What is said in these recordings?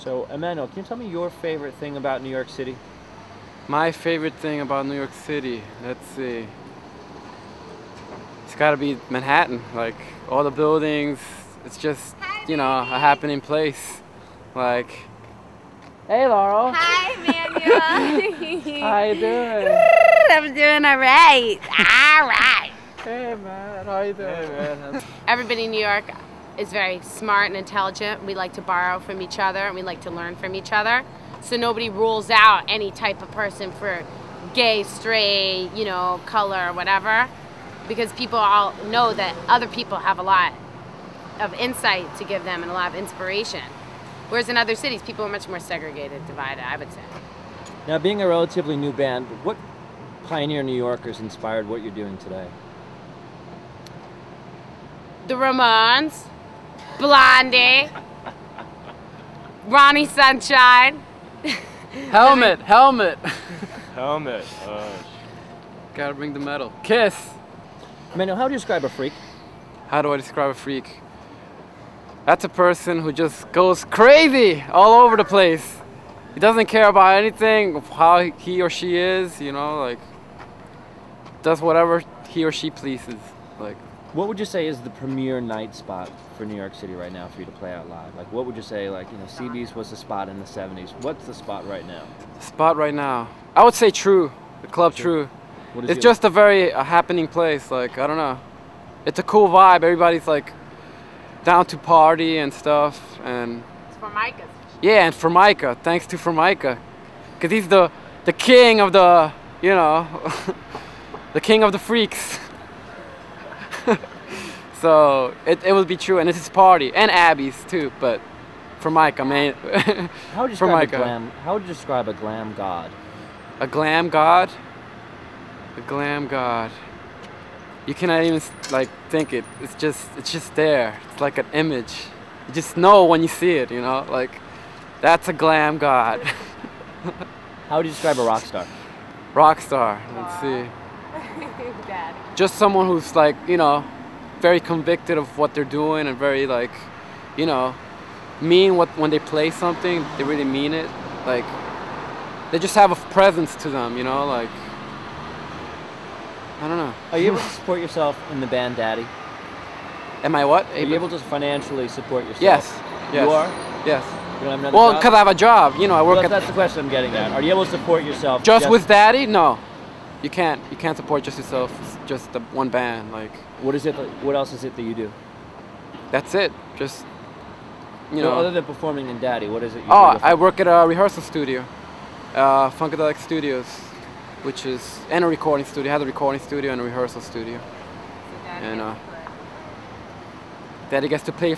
So, Emmanuel, can you tell me your favorite thing about New York City? My favorite thing about New York City, let's see. It's gotta be Manhattan. Like, all the buildings, it's just, you know, a happening place. Like, hey Laurel. Hi, Manuel. How you doing? I'm doing all right. All right. Hey man, how you doing? Hey, man. Everybody in New York is very smart and intelligent. We like to borrow from each other and we like to learn from each other. So nobody rules out any type of person for gay, straight, you know, color, whatever. Because people all know that other people have a lot of insight to give them and a lot of inspiration. Whereas in other cities, people are much more segregated, divided, I would say. Now, being a relatively new band, what pioneer New Yorkers inspired what you're doing today? The Ramones, Blondie, Ronnie Sunshine. Helmet, helmet. Helmet. Gotta bring the metal. Kiss. Emmanuel, how do you describe a freak? How do I describe a freak? That's a person who just goes crazy all over the place. He doesn't care about anything, of how he or she is, you know, like, does whatever he or she pleases. Like, What would you say is the premier night spot for New York City right now for you to play out live? Like, what would you say, like, you know, CB's was the spot in the 70s. What's the spot right now? spot right now. I would say True, the Club True. What is It's just a very happening place, like, I don't know. It's a cool vibe, everybody's like down to party and stuff, and It's for Micah's. yeah, and Formica, thanks to Formica. Because he's the king of the, you know, the king of the freaks. So it would be True, and it's his party, and Abby's too, but Formica, man. How would you describe a Formica. glam? How would you describe a glam god? A glam god? A glam god. You cannot even like think it. It's just there. It's like an image. You just know when you see it, you know? Like, that's a glam god. How would you describe a rock star? Rockstar, let's see. Dad. Just someone who's like, you know, very convicted of what they're doing and very like, you know, mean when they play something, they really mean it. Like, they just have a presence to them, you know, like, I don't know. Are you able to support yourself in the band Daddy? Am I what? Are you able to financially support yourself? Yes. Yes. You are? Yes. You don't have another Well, job? because I have a job, you know, I work Well, at that's the question I'm getting at. Are you able to support yourself just with Daddy? No. You can't support just yourself. It's just the one band, like, What is it? What else is it that you do? that's it. Just, you No, know. other than performing in Daddy, what is it you Oh, do? with I it? work at a rehearsal studio, Funkadelic Studios, which is, and a recording studio. I have a recording studio and a rehearsal studio. And Daddy gets to play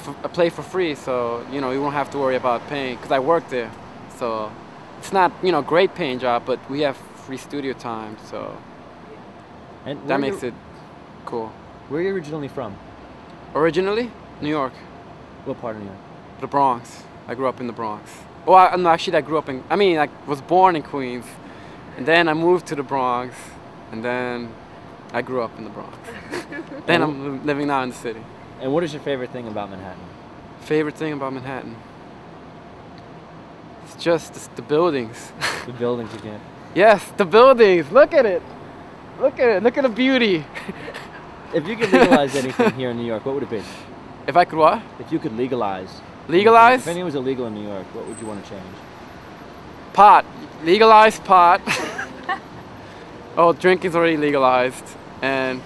for free, so, you know, you won't have to worry about paying, because I work there. So it's not, you know, great paying job, but we have free studio time, so And that where makes you- it cool. Where are you originally from? Originally, New York, What part of New York? the Bronx. I grew up in the Bronx. Well, no, actually, I grew up in, I mean, I was born in Queens, and then I moved to the Bronx, and then I grew up in the Bronx. Then I'm living now in the city. And what is your favorite thing about Manhattan? Favorite thing about Manhattan? It's just the buildings. The buildings again. Yes, the buildings. Look at it. Look at it. Look at the beauty. If you could legalize anything here in New York, what would it be? If I could what? If you could legalize. Legalize? If anything was illegal in New York, what would you want to change? Pot. Legalize pot. Oh, drinking's already legalized. And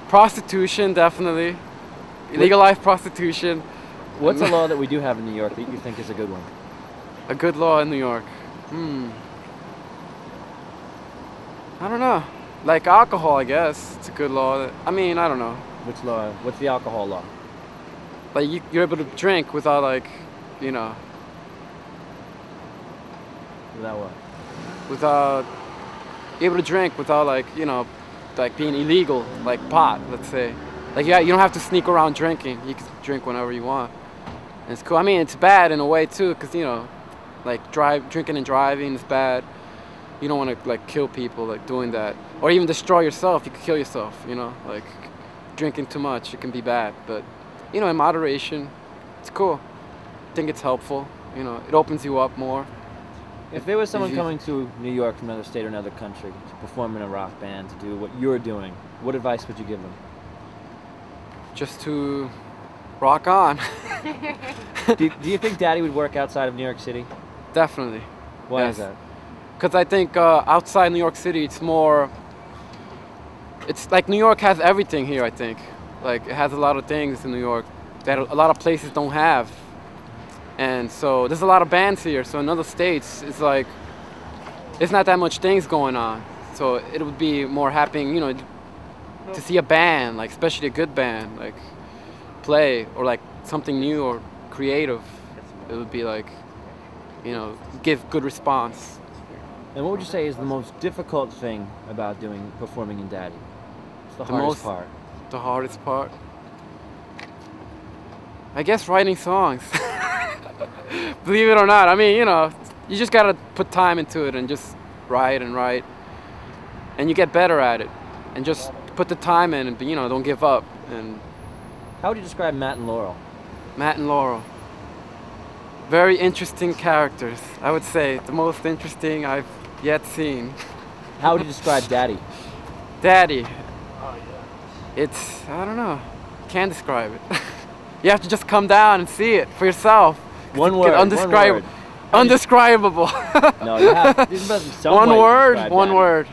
prostitution, definitely. Legalize prostitution. What's a law that we do have in New York that you think is a good one? A good law in New York. I don't know. Like alcohol, I guess. It's a good law. I mean, I don't know. Which law? What's the alcohol law? Like, you're able to drink without, like, you know, Without what? without, you're able to drink without, like, you know, like being illegal, like pot, let's say. Like, yeah, you don't have to sneak around drinking. You can drink whenever you want. And it's cool. I mean, it's bad in a way too, because, you know, like drinking and driving is bad. You don't want to like kill people like doing that, or even destroy yourself. You could kill yourself. You know, like drinking too much, it can be bad. But, you know, in moderation, it's cool. I think it's helpful. You know, it opens you up more. If there was someone you- coming to New York from another state or another country to perform in a rock band, to do what you're doing, what advice would you give them? Just to rock on. Do you think Daddy would work outside of New York City? Definitely. Why Yes. is that? Because I think outside New York City, it's more. It's like New York has everything here. I think, like it has a lot of things in New York that a lot of places don't have, and so there's a lot of bands here. So in other states, it's like it's not that much things going on. So it would be more happening, you know, to see a band, like especially a good band, like play or like something new or creative. It would be like, you know, give good response. And what would you say is the most difficult thing about performing in Daddy? It's the hardest part. The hardest part, I guess, writing songs. Believe it or not, I mean, you know, you just gotta put time into it and just write, and you get better at it, and just put the time in, and you know, don't give up. And How would you describe Matt and Laurel? Matt and Laurel, very interesting characters. I would say the most interesting I've yet seen. How would you describe Daddy? Daddy. It's, I don't know, can't describe it. You have to just come down and see it for yourself. One It's word. undescribable. Undescribable. No, you have. This must be some One way to word, describe one Daddy. word.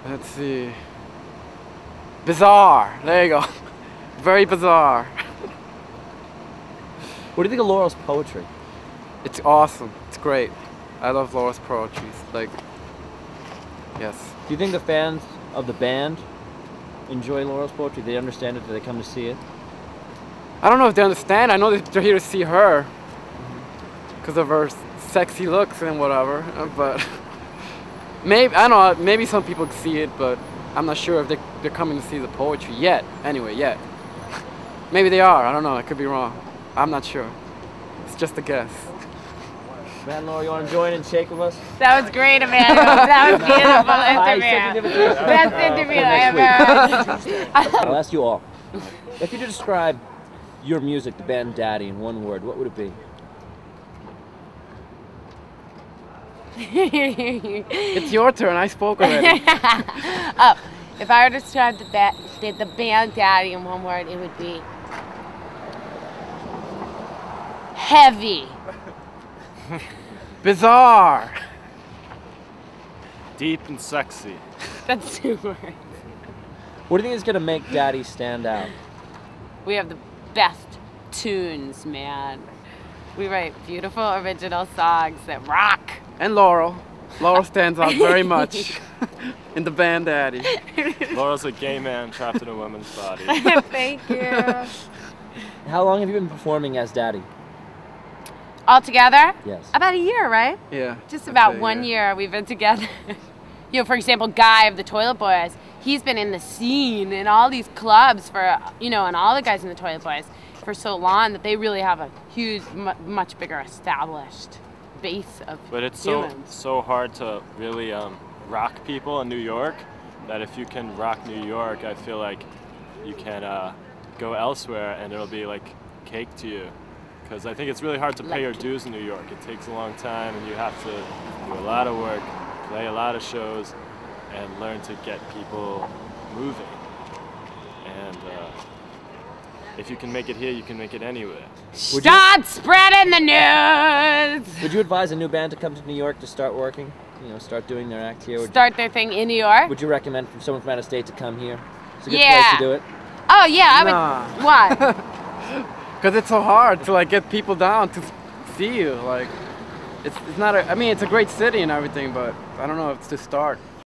Let's see. Bizarre. There you go. Very bizarre. What do you think of Laurel's poetry? It's awesome. It's great. I love Laura's poetry. Like, yes. Do you think the fans of the band enjoy Laurel's poetry? Do they understand it? Do they come to see it? I don't know if they understand. I know that they're here to see her because of her sexy looks and whatever. But maybe, I don't know, maybe some people see it, but I'm not sure if they're coming to see the poetry yet. Anyway, yet. Maybe they are. I don't know. I could be wrong. I'm not sure. It's just a guess. Matt and Laurel, you want to join and shake with us? That was great, Amanda. That was beautiful I interview. sent an invitation. Best interview I ever I'll ask you all. If you could describe your music, the band Daddy, in one word, what would it be? It's your turn. I spoke already. Oh, if I were to describe the band Daddy in one word, it would be heavy. Bizarre. Deep and sexy. That's 2 words. What do you think is going to make Daddy stand out? We have the best tunes, man. We write beautiful original songs that rock. And Laurel. Laurel stands out very much in the band Daddy. Laurel's a gay man trapped in a woman's body. Thank you. How long have you been performing as Daddy? All together? Yes. About a year, right? Yeah. Just I'd about say, 1 yeah. year we've been together. You know, for example, Guy of the Toilet Boys, he's been in the scene in all these clubs for, you know, and all the guys in the Toilet Boys for so long that they really have a huge, much bigger established base of But it's humans. so hard to really rock people in New York that if you can rock New York, I feel like you can go elsewhere and it'll be like cake to you. Because I think it's really hard to pay your dues in New York. It takes a long time and you have to do a lot of work, play a lot of shows, and learn to get people moving. And if you can make it here, you can make it anywhere. Start spreading the news! Would you advise a new band to come to New York to start working? You know, start doing their act here? Start their thing in New York? Would you recommend for someone from out of state to come here? It's a good Yeah. place to do it. Oh, yeah, I Nah. would. Why? Because it's so hard to like get people down to see you. Like, it's not a. I mean, it's a great city and everything, but I don't know if it's to start.